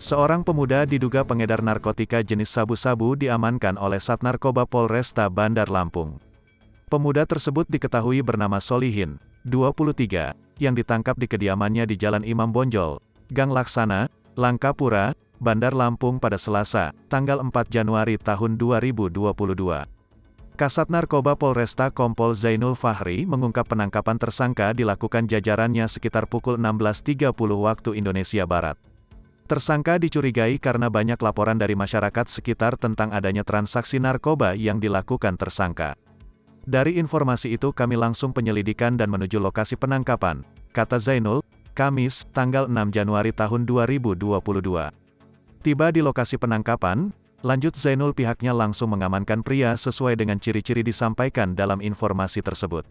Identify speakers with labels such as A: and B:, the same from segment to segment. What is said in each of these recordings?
A: Seorang pemuda diduga pengedar narkotika jenis sabu-sabu diamankan oleh Satnarkoba Polresta Bandar Lampung. Pemuda tersebut diketahui bernama Solihin, 23, yang ditangkap di kediamannya di Jalan Imam Bonjol, Gang Laksana, Langkapura, Bandar Lampung pada Selasa, tanggal 4 Januari tahun 2022. Kasat Narkoba Polresta Kompol Zainul Fahri mengungkap penangkapan tersangka dilakukan jajarannya sekitar pukul 16.30 waktu Indonesia Barat. Tersangka dicurigai karena banyak laporan dari masyarakat sekitar tentang adanya transaksi narkoba yang dilakukan tersangka. Dari informasi itu kami langsung penyelidikan dan menuju lokasi penangkapan, kata Zainul, Kamis, tanggal 6 Januari tahun 2022. Tiba di lokasi penangkapan, lanjut Zainul pihaknya langsung mengamankan pria sesuai dengan ciri-ciri disampaikan dalam informasi tersebut.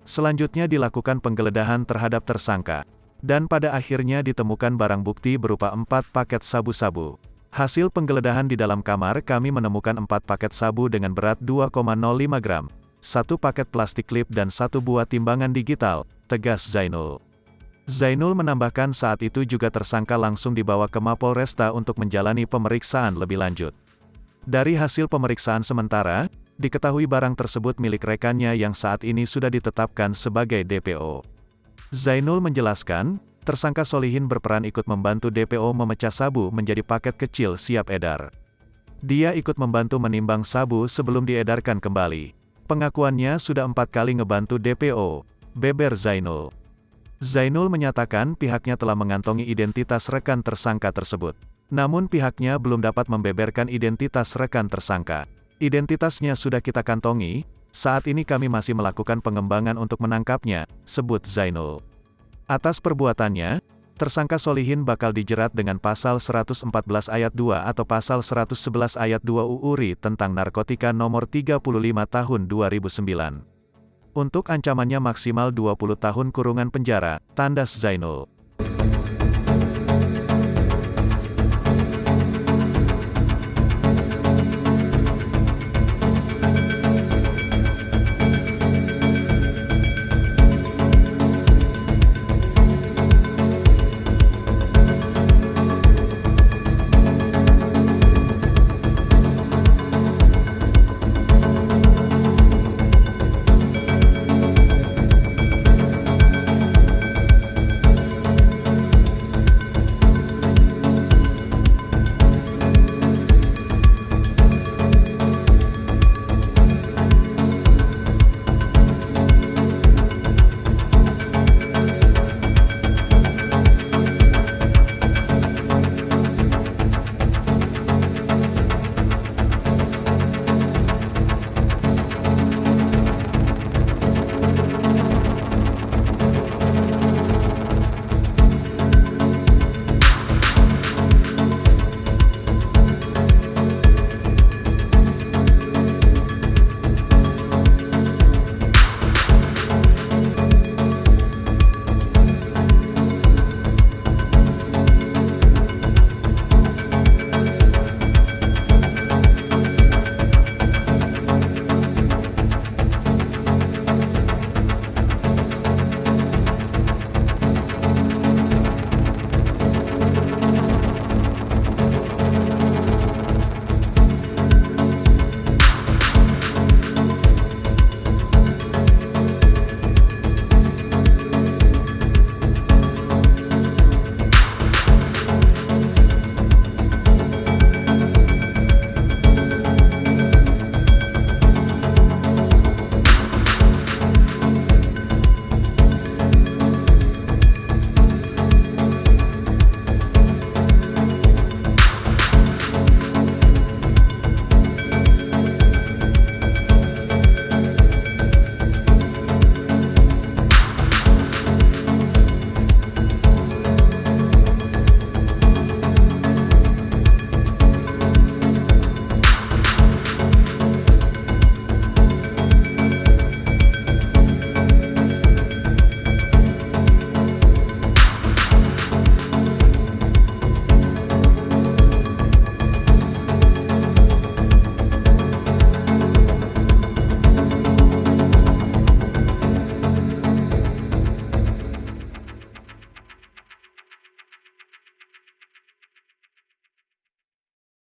A: Selanjutnya dilakukan penggeledahan terhadap tersangka. Dan pada akhirnya ditemukan barang bukti berupa 4 paket sabu-sabu. Hasil penggeledahan di dalam kamar kami menemukan 4 paket sabu dengan berat 2,05 gram, 1 paket plastik klip dan 1 buah timbangan digital, tegas Zainul. Zainul menambahkan saat itu juga tersangka langsung dibawa ke Mapolresta untuk menjalani pemeriksaan lebih lanjut. Dari hasil pemeriksaan sementara, diketahui barang tersebut milik rekannya yang saat ini sudah ditetapkan sebagai DPO. Zainul menjelaskan, tersangka Solihin berperan ikut membantu DPO memecah sabu menjadi paket kecil siap edar. Dia ikut membantu menimbang sabu sebelum diedarkan kembali. Pengakuannya sudah 4 kali ngebantu DPO, beber Zainul. Zainul menyatakan pihaknya telah mengantongi identitas rekan tersangka tersebut. Namun pihaknya belum dapat membeberkan identitas rekan tersangka. Identitasnya sudah kita kantongi. Saat ini kami masih melakukan pengembangan untuk menangkapnya, sebut Zainul. Atas perbuatannya, tersangka Solihin bakal dijerat dengan pasal 114 ayat 2 atau pasal 111 ayat 2 UU RI tentang narkotika nomor 35 tahun 2009. Untuk ancamannya maksimal 20 tahun kurungan penjara, tandas Zainul.